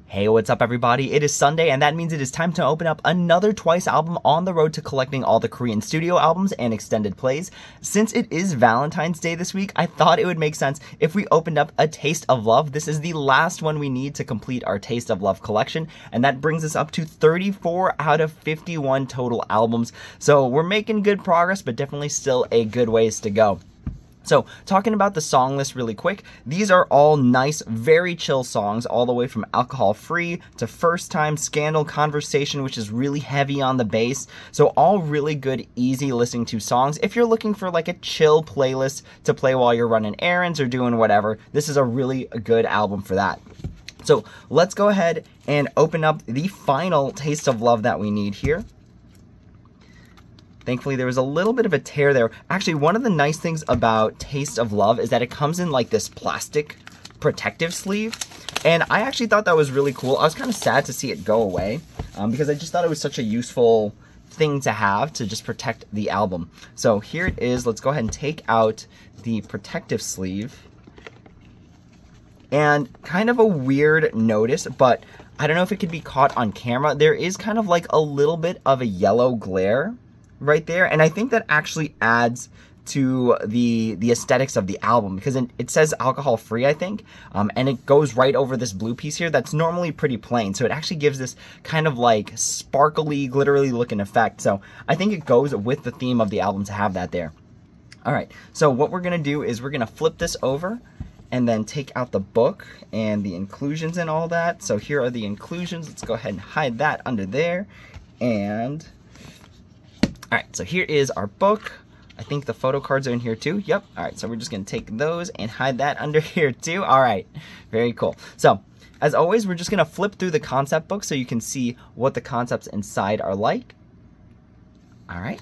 Hey, what's up everybody? It is Sunday and that means it is time to open up another Twice album on the road to collecting all the Korean studio albums and extended plays. Since it is Valentine's Day this week, I thought it would make sense if we opened up a Taste of Love. This is the last one we need to complete our Taste of Love collection, and that brings us up to 34 out of 51 total albums. So we're making good progress, but definitely still a good ways to go. So, talking about the song list really quick, these are all nice, very chill songs, all the way from Alcohol Free to First Time, Scandal, Conversation, which is really heavy on the bass. So all really good, easy listening to songs. If you're looking for like a chill playlist to play while you're running errands or doing whatever, this is a really good album for that. So let's go ahead and open up the final Taste of Love that we need here. Thankfully, there was a little bit of a tear there. Actually, one of the nice things about Taste of Love is that it comes in like this plastic protective sleeve. And I actually thought that was really cool. I was kind of sad to see it go away because I just thought it was such a useful thing to have to just protect the album. So here it is. Let's go ahead and take out the protective sleeve. And kind of a weird notice, but I don't know if it could be caught on camera. There is kind of like a little bit of a yellow glare right there, and I think that actually adds to the aesthetics of the album because it says alcohol free, I think, and it goes right over this blue piece here that's normally pretty plain, so it actually gives this kind of like sparkly, glittery looking effect. So I think it goes with the theme of the album to have that there. Alright, so what we're gonna do is we're gonna flip this over and then take out the book and the inclusions and all that. So here are the inclusions. Let's go ahead and hide that under there. And alright, so here is our book. I think the photo cards are in here too. Yep. Alright, so we're just going to take those and hide that under here too. Alright, very cool. So, as always, we're just going to flip through the concept book so you can see what the concepts inside are like. Alright.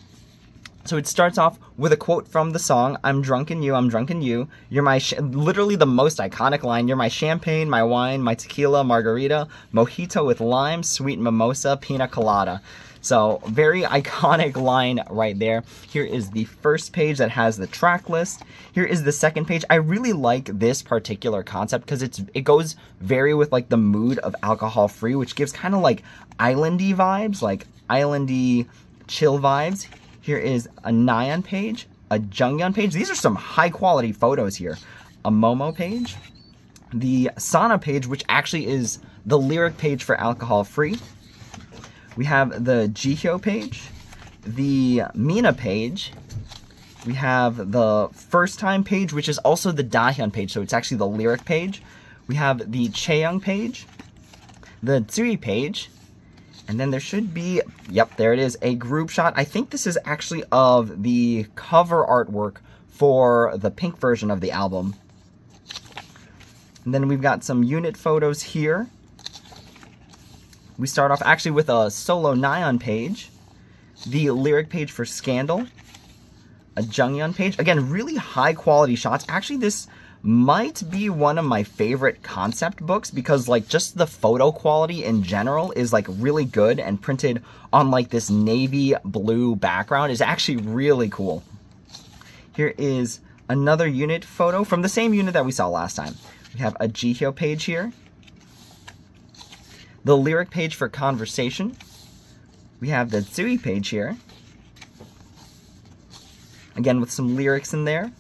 So it starts off with a quote from the song, I'm drunk in you, I'm drunk in you. You're my, literally the most iconic line, you're my champagne, my wine, my tequila, margarita, mojito with lime, sweet mimosa, pina colada. So, very iconic line right there. Here is the first page that has the track list. Here is the second page. I really like this particular concept because it goes very with like the mood of Alcohol Free, which gives kind of like islandy vibes, like islandy chill vibes. Here is a Nyan page, a Jungyeon page. These are some high quality photos here. A Momo page, the Sana page, which actually is the lyric page for Alcohol Free. We have the Jihyo page, the Mina page, we have the First Time page, which is also the Dahyun page, so it's actually the lyric page. We have the Chaeyoung page, the Tsui page, and then there should be, yep, there it is, a group shot. I think this is actually of the cover artwork for the pink version of the album. And then we've got some unit photos here. We start off actually with a solo Nyan page, the lyric page for Scandal, a Jungyeon page. Again, really high quality shots. Actually, this might be one of my favorite concept books because like just the photo quality in general is like really good, and printed on like this navy blue background is actually really cool. Here is another unit photo from the same unit that we saw last time. We have a Jihyo page here. The lyric page for Conversation. We have the Tsui page here. Again, with some lyrics in there.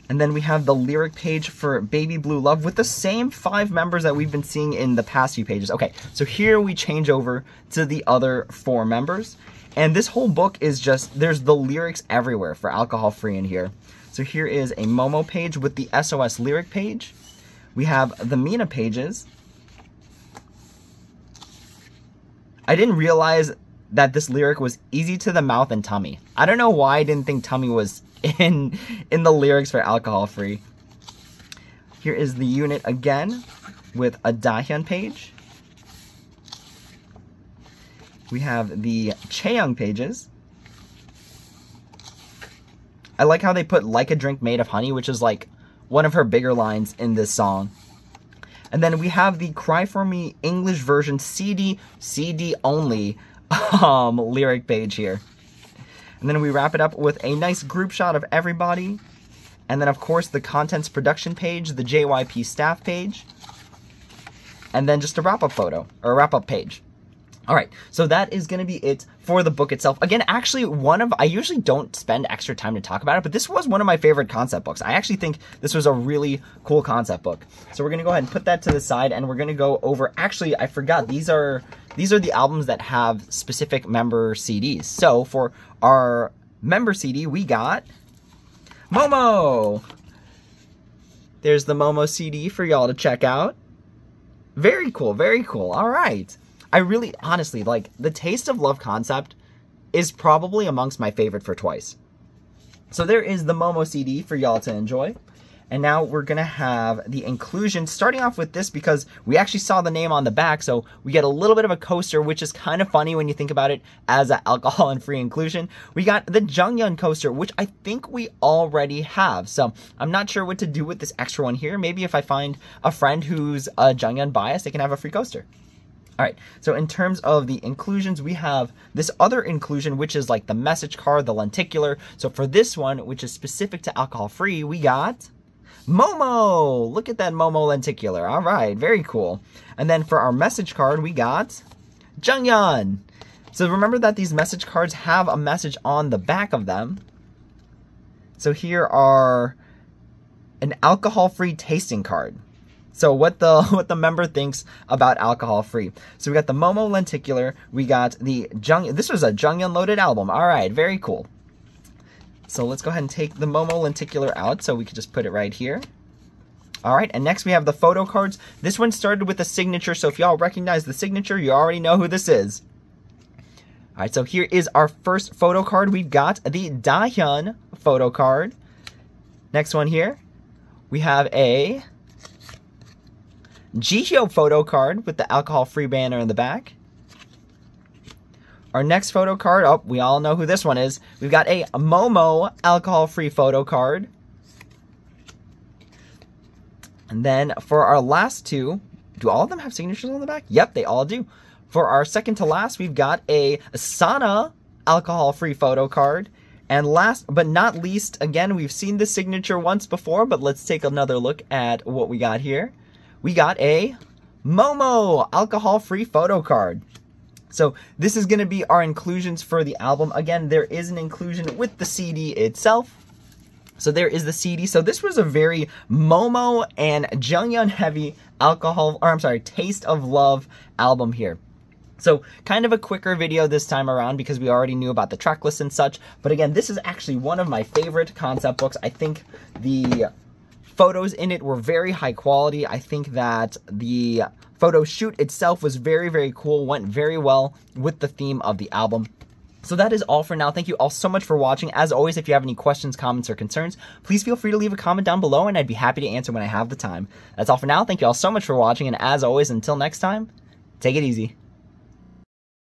And then we have the lyric page for Baby Blue Love with the same 5 members that we've been seeing in the past few pages. Okay, so here we change over to the other 4 members. And this whole book is just, there's the lyrics everywhere for Alcohol Free in here. So here is a Momo page with the SOS lyric page. We have the Mina pages. I didn't realize that this lyric was easy to the mouth and tummy. I don't know why I didn't think tummy was in the lyrics for Alcohol Free. Here is the unit again with a Dahyun page. We have the Chaeyoung pages. I like how they put like a drink made of honey, which is like one of her bigger lines in this song. And then we have the Cry For Me English version CD only lyric page here. And then we wrap it up with a nice group shot of everybody. And then, of course, the contents production page, the JYP staff page. and then just a wrap-up photo, or a wrap-up page. All right, so that is going to be it for the book itself. Again, actually, I usually don't spend extra time to talk about it, but this was one of my favorite concept books. I actually think this was a really cool concept book. So we're going to go ahead and put that to the side, and we're going to go over, actually, I forgot, these are the albums that have specific member CDs. So for our member CD, we got Momo. There's the Momo CD for y'all to check out. Very cool, very cool. All right. I really, honestly, like, the Taste of Love concept is probably amongst my favorite for Twice. So there is the Momo CD for y'all to enjoy. And now we're going to have the inclusion, starting off with this because we actually saw the name on the back, so we get a little bit of a coaster, which is kind of funny when you think about it as an alcohol and free inclusion. We got the Jungyeon coaster, which I think we already have, so I'm not sure what to do with this extra one here. Maybe if I find a friend who's a Jungyeon bias, they can have a free coaster. All right, so in terms of the inclusions, we have this other inclusion, which is like the message card, the lenticular. So for this one, which is specific to alcohol-free, we got Momo. Look at that Momo lenticular. All right, very cool. And then for our message card, we got Jungyeon. So remember that these message cards have a message on the back of them. So here are an alcohol-free tasting card. So what the member thinks about alcohol-free. So we got the Momo lenticular. We got the Jungyeon. This was a Jungyeon loaded album. All right, very cool. So let's go ahead and take the Momo lenticular out so we can just put it right here. All right, and next we have the photo cards. This one started with a signature, so if y'all recognize the signature, you already know who this is. All right, so here is our first photo card. We've got the Dahyun photo card. Next one here, we have a Jihyo photo card with the alcohol-free banner in the back. Our next photo card, oh, we all know who this one is. We've got a Momo alcohol-free photo card. And then for our last two, do all of them have signatures on the back? Yep, they all do. For our second to last, we've got a Sana alcohol-free photo card. And last but not least, again, we've seen the signature once before, but let's take another look at what we got here. We got a Momo alcohol-free photo card. So this is going to be our inclusions for the album. Again, there is an inclusion with the CD itself. So there is the CD. So this was a very Momo and Jungyeon heavy Taste of Love album here. So kind of a quicker video this time around because we already knew about the track list and such. But again, this is actually one of my favorite concept books. I think the photos in it were very high quality. I think that the photo shoot itself was very, very cool, went very well with the theme of the album. So that is all for now. Thank you all so much for watching. As always, if you have any questions, comments, or concerns, please feel free to leave a comment down below and I'd be happy to answer when I have the time. That's all for now. Thank you all so much for watching, and as always, until next time, take it easy.